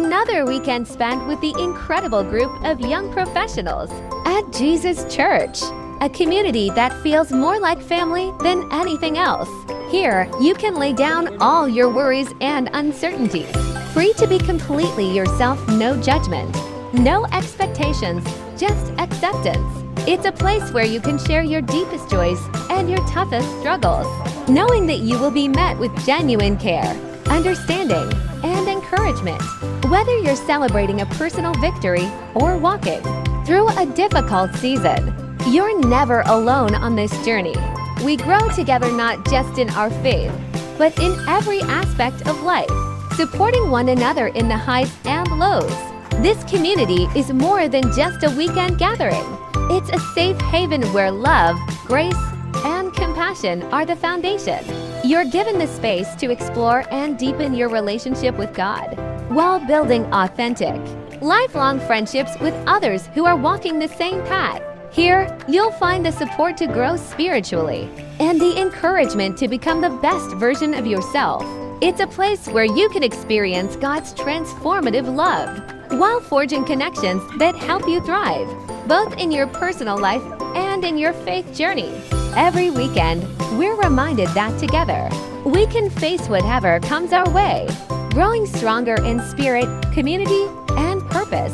another weekend spent with the incredible group of young professionals at Jesus Church, a community that feels more like family than anything else. Here, you can lay down all your worries and uncertainties, free to be completely yourself, no judgment, no expectations, just acceptance. It's a place where you can share your deepest joys and your toughest struggles, knowing that you will be met with genuine care, understanding, and encouragement. Whether you're celebrating a personal victory or walking through a difficult season, you're never alone on this journey. We grow together not just in our faith, but in every aspect of life, supporting one another in the highs and lows. This community is more than just a weekend gathering. It's a safe haven where love, grace, and compassion are the foundation. You're given the space to explore and deepen your relationship with God, while building authentic, lifelong friendships with others who are walking the same path. Here, you'll find the support to grow spiritually and the encouragement to become the best version of yourself. It's a place where you can experience God's transformative love while forging connections that help you thrive, both in your personal life and in your faith journey. Every weekend, we're reminded that together, we can face whatever comes our way, growing stronger in spirit, community, and purpose.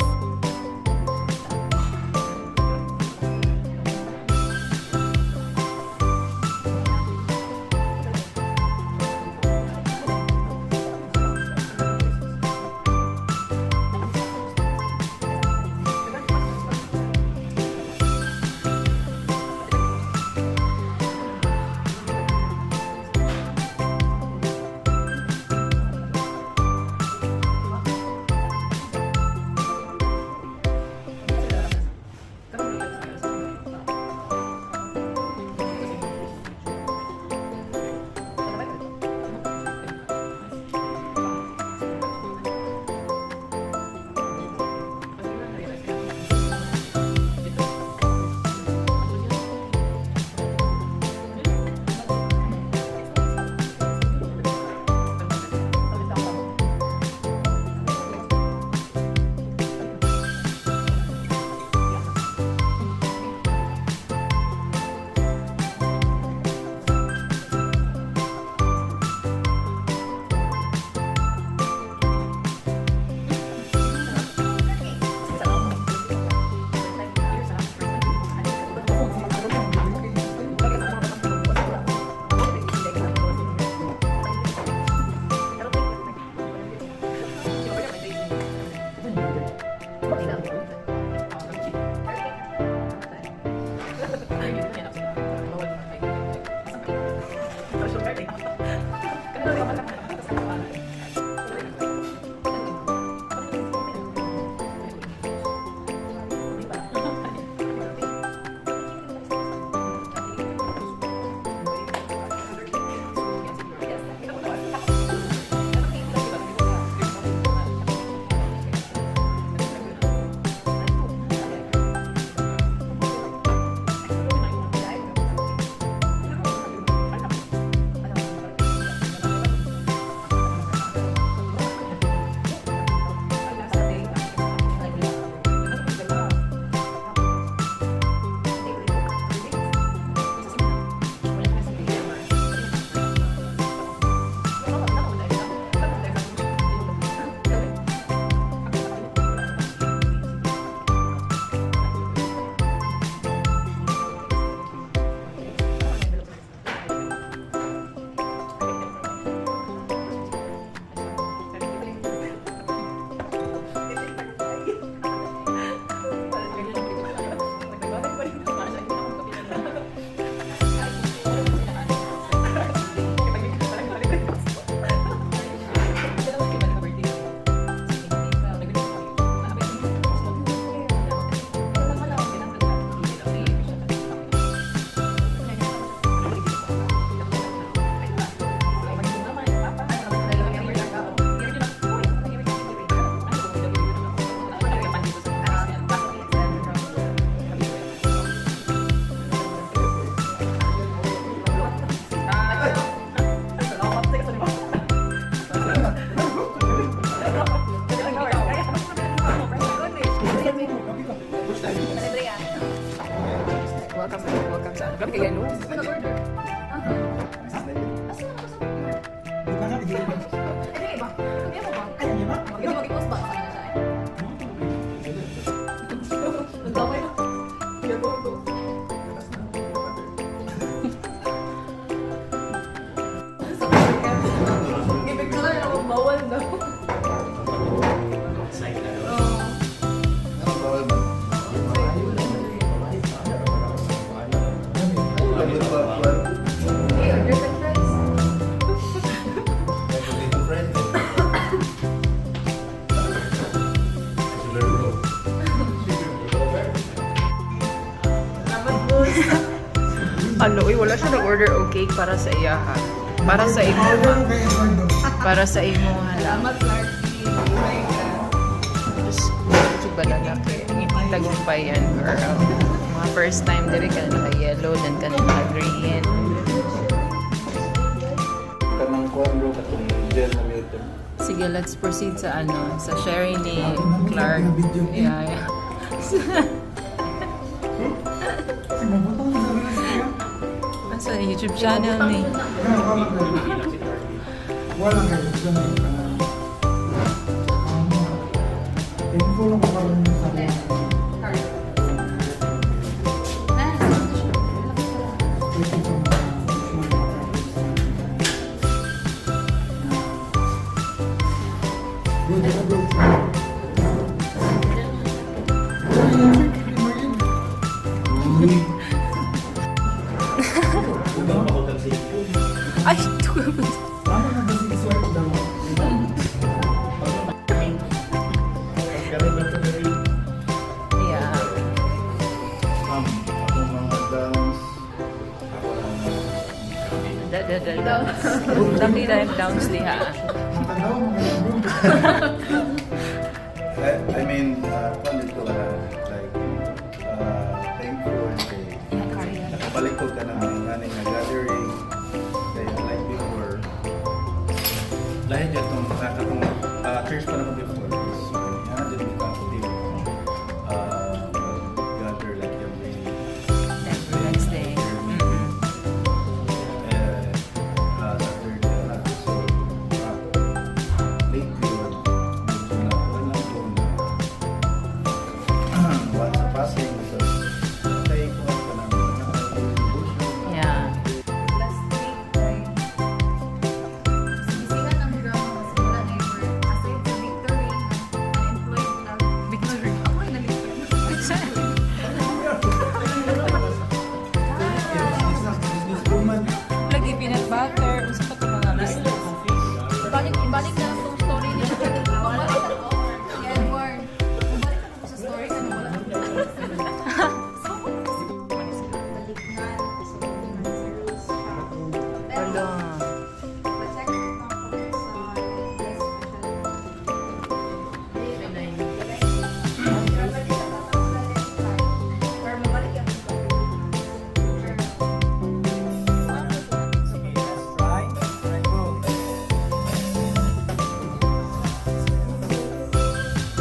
Grabe kaya no? Ano, wala siya nag-order o cake para sa iya ha. Para sa imo ha. Para sa imo ha. Salamat, Clarky. Just banana cake. Tagumpay yan, girl. Mga first time diri ka na yellow, then ka na green. Kanang kuwan bro, katong gel na milton. Sige, let's proceed sa sa sharing ni Clark. Yeah, yeah. Sa YouTube channel ni. Wala kayo dyan. Tinulong ko parang sa Ay, tuwa. Yeah. Akong mga downs. Dami na yung downs diha. I mean, kuwan dito like, thankful kay nakabalik ko ka na mga nga gathering. Kaya like before, lahat dyan itong church pa naman before.